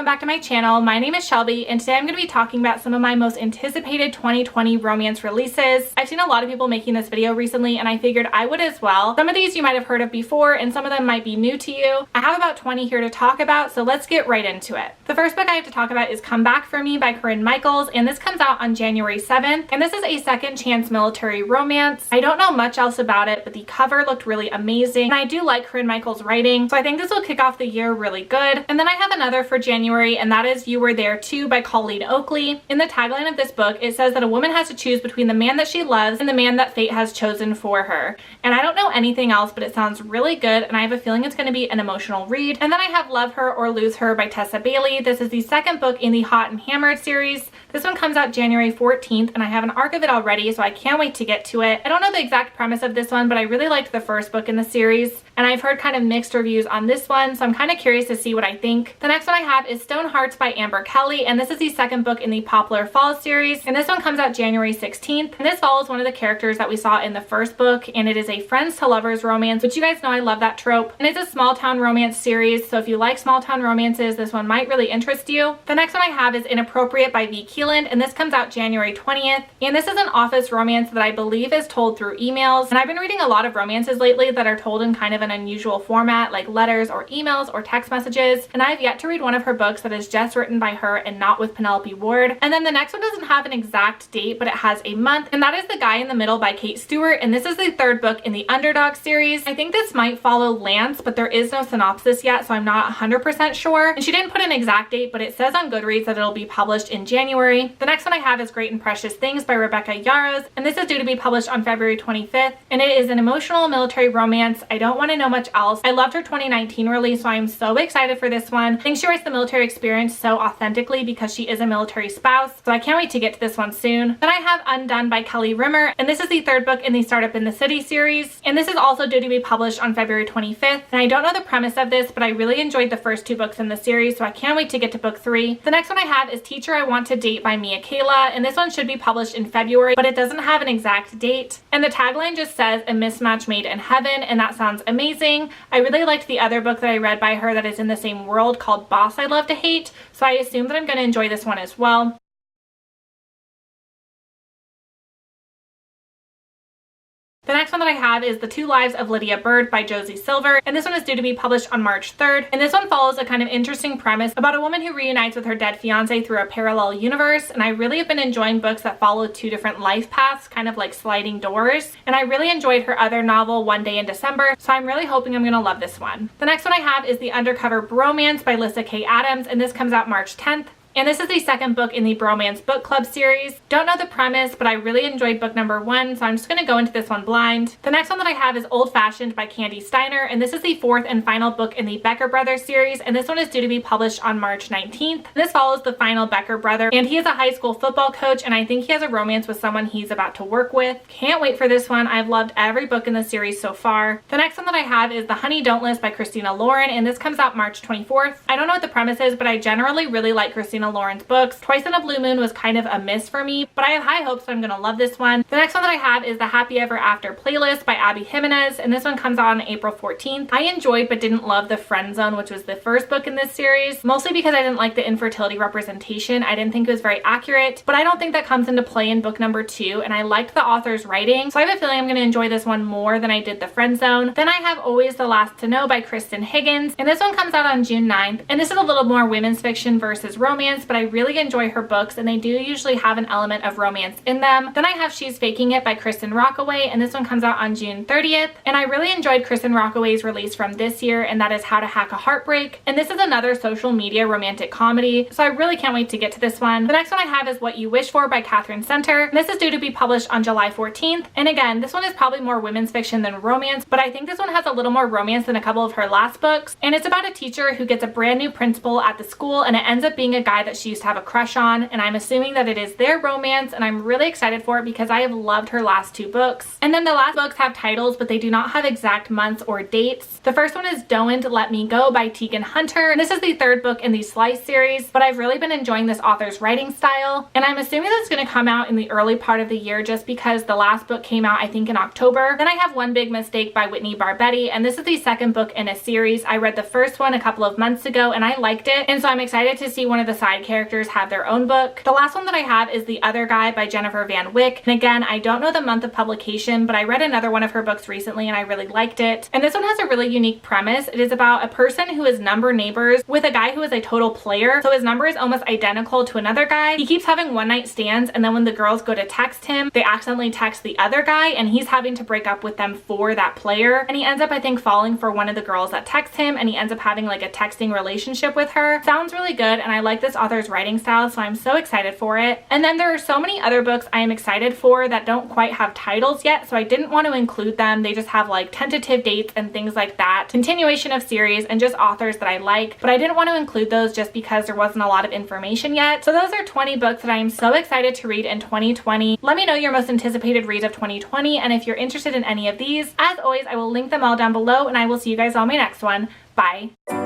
back to my channel. My name is Shelby and today I'm going to be talking about some of my most anticipated 2020 romance releases. I've seen a lot of people making this video recently and I figured I would as well. Some of these you might have heard of before and some of them might be new to you. I have about 20 here to talk about, so let's get right into it. The first book I have to talk about is Come Back For Me by Corinne Michaels, and this comes out on January 7th, and this is a second chance military romance. I don't know much else about it, but the cover looked really amazing and I do like Corinne Michaels' writing, so I think this will kick off the year really good. And then I have another for January, and that is You Were There Too by Colleen Oakley. In the tagline of this book, it says that a woman has to choose between the man that she loves and the man that fate has chosen for her. And I don't know anything else, but it sounds really good and I have a feeling it's going to be an emotional read. And then I have Love Her or Lose Her by Tessa Bailey. This is the second book in the Hot and Hammered series. This one comes out January 14th and I have an arc of it already, so I can't wait to get to it. I don't know the exact premise of this one, but I really liked the first book in the series and I've heard kind of mixed reviews on this one, so I'm kind of curious to see what I think. The next one I have is Stone Hearts by Amber Kelly, and this is the second book in the Poplar Falls series, and this one comes out January 16th, and this follows one of the characters that we saw in the first book, and it is a friends to lovers romance, which you guys know I love that trope, and it's a small town romance series, so if you like small town romances, this one might really interest you. The next one I have is Inappropriate by V. Keeland, and this comes out January 20th, and this is an office romance that I believe is told through emails, and I've been reading a lot of romances lately that are told in kind of an unusual format, like letters or emails or text messages, and I have yet to read one of her books that is just written by her and not with Penelope Ward. And then the next one doesn't have an exact date, but it has a month, and that is The Guy in the Middle by Kate Stewart, and this is the third book in the Underdog series. I think this might follow Lance, but there is no synopsis yet, so I'm not 100% sure. And she didn't put an exact date, but it says on Goodreads that it'll be published in January. The next one I have is Great and Precious Things by Rebecca Yarros, and this is due to be published on February 25th, and it is an emotional military romance. I don't want to know much else. I loved her 2019 release, so I'm so excited for this one. I think she writes the military experience so authentically because she is a military spouse, so I can't wait to get to this one soon. Then I have Undone by Kelly Rimmer, and this is the third book in the Startup in the City series, and this is also due to be published on February 25th, and I don't know the premise of this, but I really enjoyed the first two books in the series, so I can't wait to get to book 3. The next one I have is Teacher I Want to Date by Mia Kayla, and this one should be published in February, but it doesn't have an exact date, and the tagline just says A Mismatch Made in Heaven, and that sounds amazing. I really liked the other book that I read by her that is in the same world called Boss I Love to Hate, so I assume that I'm going to enjoy this one as well. The next one that I have is The Two Lives of Lydia Bird by Josie Silver, and this one is due to be published on March 3rd. And this one follows a kind of interesting premise about a woman who reunites with her dead fiance through a parallel universe, and I really have been enjoying books that follow two different life paths, kind of like sliding doors. And I really enjoyed her other novel, One Day in December, so I'm really hoping I'm gonna love this one. The next one I have is The Undercover Bromance by Lissa K. Adams, and this comes out March 10th. And this is the second book in the Bromance Book Club series. Don't know the premise, but I really enjoyed book number 1, so I'm just going to go into this one blind. The next one that I have is Old Fashioned by Candy Steiner, and this is the fourth and final book in the Becker Brothers series, and this one is due to be published on March 19th. This follows the final Becker brother, and he is a high school football coach, and I think he has a romance with someone he's about to work with. Can't wait for this one. I've loved every book in the series so far. The next one that I have is The Honey Don't List by Christina Lauren, and this comes out March 24th. I don't know what the premise is, but I generally really like Christina Lauren's books. Twice in a Blue Moon was kind of a miss for me, but I have high hopes that I'm gonna love this one. The next one that I have is The Happy Ever After Playlist by Abby Jimenez, and this one comes out on April 14th. I enjoyed but didn't love The Friend Zone, which was the first book in this series, mostly because I didn't like the infertility representation. I didn't think it was very accurate, but I don't think that comes into play in book number 2, and I liked the author's writing, so I have a feeling I'm gonna enjoy this one more than I did The Friend Zone. Then I have Always the Last to Know by Kristen Higgins, and this one comes out on June 9th, and this is a little more women's fiction versus romance, but I really enjoy her books, and they do usually have an element of romance in them. Then I have She's Faking It by Kristen Rockaway, and this one comes out on June 30th, and I really enjoyed Kristen Rockaway's release from this year, and that is How to Hack a Heartbreak, and this is another social media romantic comedy, so I really can't wait to get to this one. The next one I have is What You Wish For by Catherine Center, and this is due to be published on July 14th, and again, this one is probably more women's fiction than romance, but I think this one has a little more romance than a couple of her last books, and it's about a teacher who gets a brand new principal at the school, and it ends up being a guy guy that she used to have a crush on, and I'm assuming that it is their romance, and I'm really excited for it because I have loved her last 2 books. And then the last books have titles, but they do not have exact months or dates. The first one is Don't Let Me Go by Tegan Hunter, and this is the 3rd book in the Slice series, but I've really been enjoying this author's writing style, and I'm assuming that's going to come out in the early part of the year just because the last book came out I think in October. Then I have One Big Mistake by Whitney Barbetti, and this is the 2nd book in a series. I read the first one a couple of months ago and I liked it, and so I'm excited to see one of the side characters have their own book. The last one that I have is The Other Guy by Jennifer Van Wyck, and again, I don't know the month of publication, but I read another one of her books recently and I really liked it. And this one has a really unique premise. It is about a person who is number neighbors with a guy who is a total player. So his number is almost identical to another guy. He keeps having one night stands, and then when the girls go to text him, they accidentally text the other guy, and he's having to break up with them for that player. And he ends up, I think, falling for one of the girls that text him, and he ends up having like a texting relationship with her. Sounds really good, and I like this author's writing style, so I'm so excited for it. And then there are so many other books I am excited for that don't quite have titles yet, so I didn't want to include them. They just have like tentative dates and things like that, continuation of series, and just authors that I like, but I didn't want to include those just because there wasn't a lot of information yet. So those are 20 books that I am so excited to read in 2020. Let me know your most anticipated reads of 2020, and if you're interested in any of these, as always, I will link them all down below, and I will see you guys on my next one. Bye!